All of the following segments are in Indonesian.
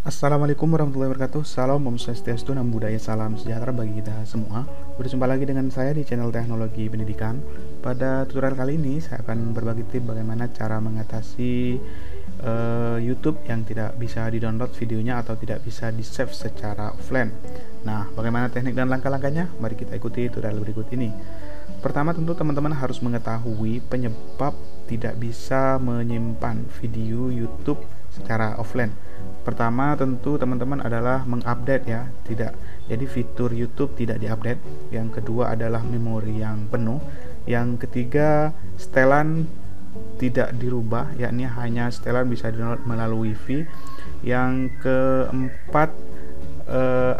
Assalamualaikum warahmatullahi wabarakatuh. Salam Om Swastiastu, Namo Buddhaya, salam sejahtera bagi kita semua. Berjumpa lagi dengan saya di channel Teknologi Pendidikan. Pada tutorial kali ini saya akan berbagi tips bagaimana cara mengatasi YouTube yang tidak bisa di-download videonya atau tidak bisa di-save secara offline. Nah, bagaimana teknik dan langkah-langkahnya? Mari kita ikuti tutorial berikut ini. Pertama, tentu teman-teman harus mengetahui penyebab tidak bisa menyimpan video YouTube secara offline. Pertama, tentu teman-teman adalah mengupdate ya, tidak. Jadi fitur YouTube tidak diupdate. Yang kedua adalah memori yang penuh. Yang ketiga, setelan tidak dirubah, yakni hanya setelan bisa di-download melalui Wi-Fi. Yang keempat,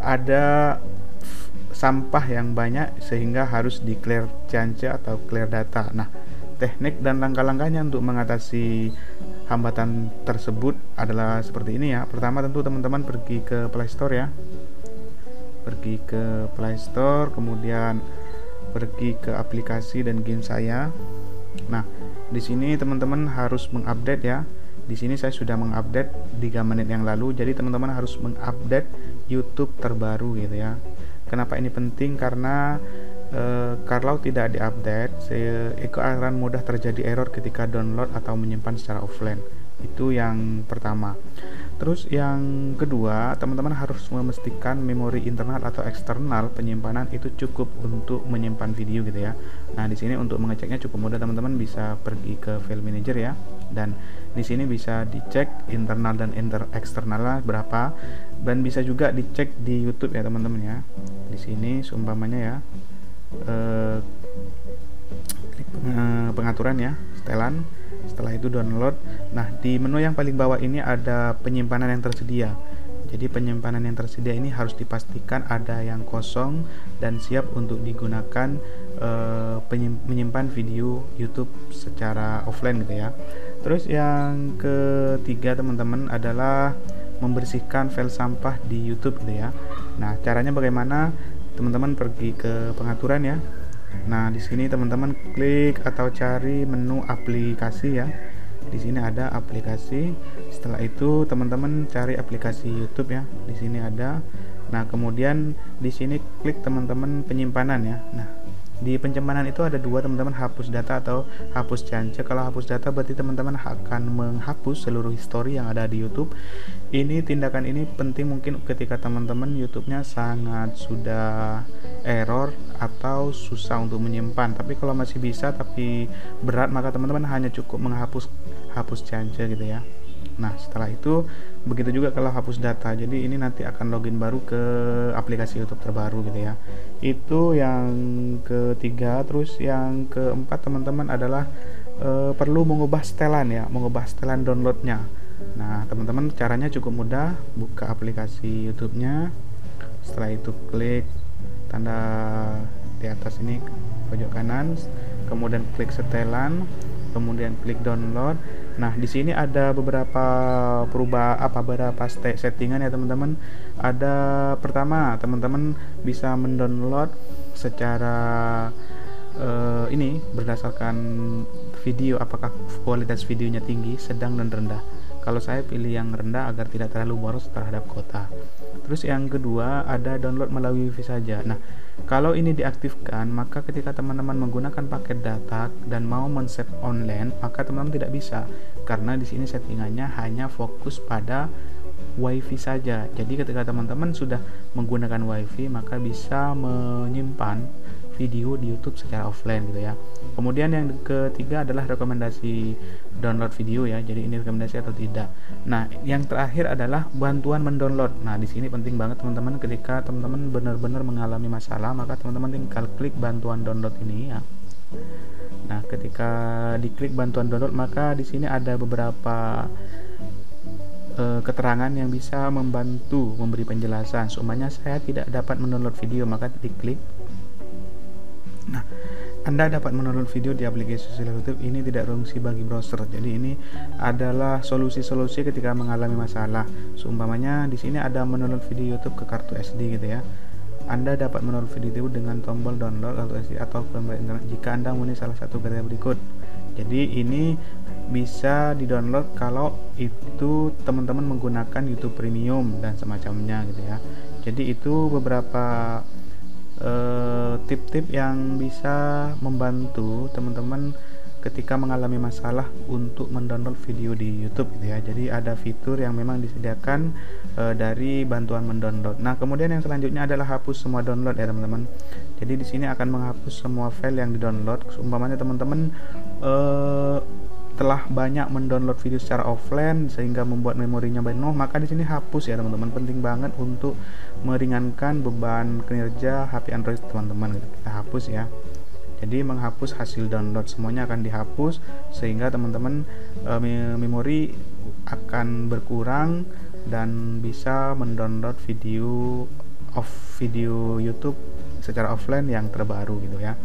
ada sampah yang banyak sehingga harus di clear cache atau clear data. Nah, teknik dan langkah-langkahnya untuk mengatasi hambatan tersebut adalah seperti ini ya. Pertama, tentu teman-teman pergi ke Play Store ya. Pergi ke Play Store, kemudian pergi ke aplikasi dan game saya. Nah, di sini teman-teman harus mengupdate ya. Di sini saya sudah mengupdate 3 menit yang lalu. Jadi teman-teman harus mengupdate YouTube terbaru gitu ya. Kenapa ini penting? Karena kalau tidak diupdate, akan mudah terjadi error ketika download atau menyimpan secara offline. Itu yang pertama. Terus yang kedua, teman-teman harus memastikan memori internal atau eksternal penyimpanan itu cukup untuk menyimpan video gitu ya. Nah, di sini untuk mengeceknya cukup mudah, teman-teman bisa pergi ke File Manager ya. Dan di sini bisa dicek internal dan eksternalnya berapa, dan bisa juga dicek di YouTube ya teman-teman ya. Di sini seumpamanya ya, klik pengaturan ya, setelan, setelah itu download. Nah, di menu yang paling bawah ini ada penyimpanan yang tersedia. Jadi penyimpanan yang tersedia ini harus dipastikan ada yang kosong dan siap untuk digunakan menyimpan video YouTube secara offline gitu ya. Terus yang ketiga teman-teman adalah membersihkan file sampah di YouTube gitu ya. Nah, caranya bagaimana? Teman-teman pergi ke pengaturan ya. Nah, di sini teman-teman klik atau cari menu aplikasi ya. Di sini ada aplikasi. Setelah itu teman-teman cari aplikasi YouTube ya. Di sini ada. Nah, kemudian di sini klik teman-teman penyimpanan ya. Nah, di penyimpanan itu ada dua teman-teman, hapus data atau hapus cache. Kalau hapus data berarti teman-teman akan menghapus seluruh history yang ada di YouTube. Ini tindakan ini penting mungkin ketika teman-teman YouTube-nya sangat sudah error atau susah untuk menyimpan. Tapi kalau masih bisa tapi berat, maka teman-teman hanya cukup menghapus cache gitu ya. Nah, setelah itu begitu juga kalau hapus data. Jadi ini nanti akan login baru ke aplikasi YouTube terbaru gitu ya. Itu yang ketiga. Terus yang keempat teman-teman adalah perlu mengubah setelan ya, mengubah setelan downloadnya. Nah, teman-teman caranya cukup mudah. Buka aplikasi YouTube-nya. Setelah itu klik tanda di atas ini pojok kanan, kemudian klik setelan, kemudian klik download. Nah, di sini ada beberapa beberapa settingan ya teman-teman. Ada pertama, teman-teman bisa mendownload secara ini berdasarkan video, apakah kualitas videonya tinggi, sedang dan rendah. Kalau saya pilih yang rendah agar tidak terlalu boros terhadap kuota. Terus yang kedua ada download melalui Wi-Fi saja. Nah, kalau ini diaktifkan, maka ketika teman-teman menggunakan paket data dan mau men-save online, maka teman-teman tidak bisa, karena di sini settingannya hanya fokus pada Wi-Fi saja. Jadi ketika teman-teman sudah menggunakan Wi-Fi, maka bisa menyimpan video di YouTube secara offline gitu ya. Kemudian yang ketiga adalah rekomendasi download video ya. Jadi ini rekomendasi atau tidak. Nah, yang terakhir adalah bantuan mendownload. Nah, di sini penting banget teman-teman, ketika teman-teman benar-benar mengalami masalah, maka teman-teman tinggal klik bantuan download ini ya. Nah, ketika diklik bantuan download, maka di sini ada beberapa keterangan yang bisa membantu memberi penjelasan. Seumpamanya saya tidak dapat mendownload video, maka diklik. Nah, Anda dapat mendownload video di aplikasi YouTube ini tidak berfungsi bagi browser. Jadi ini adalah solusi-solusi ketika mengalami masalah. Seumpamanya di sini ada mendownload video YouTube ke kartu SD gitu ya. Anda dapat mendownload video dengan tombol download kartu SD atau pembeli internet jika Anda memenuhi salah satu kriteria berikut. Jadi ini bisa di-download kalau itu teman-teman menggunakan YouTube Premium dan semacamnya gitu ya. Jadi itu beberapa tip-tip yang bisa membantu teman-teman ketika mengalami masalah untuk mendownload video di YouTube gitu ya. Jadi ada fitur yang memang disediakan dari bantuan mendownload. Nah, kemudian yang selanjutnya adalah hapus semua download ya teman-teman. Jadi di sini akan menghapus semua file yang di-download. Umpamanya teman-teman telah banyak mendownload video secara offline sehingga membuat memorinya penuh, maka di sini hapus ya teman-teman. Penting banget untuk meringankan beban kinerja HP Android teman-teman. Kita hapus ya. Jadi menghapus hasil download semuanya akan dihapus sehingga teman-teman memori akan berkurang dan bisa mendownload video YouTube secara offline yang terbaru gitu ya.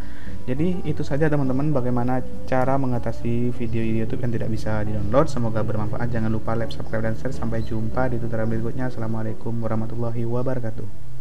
Jadi itu saja teman-teman bagaimana cara mengatasi video YouTube yang tidak bisa di-download. Semoga bermanfaat. Jangan lupa like, subscribe, dan share. Sampai jumpa di tutorial berikutnya. Assalamualaikum warahmatullahi wabarakatuh.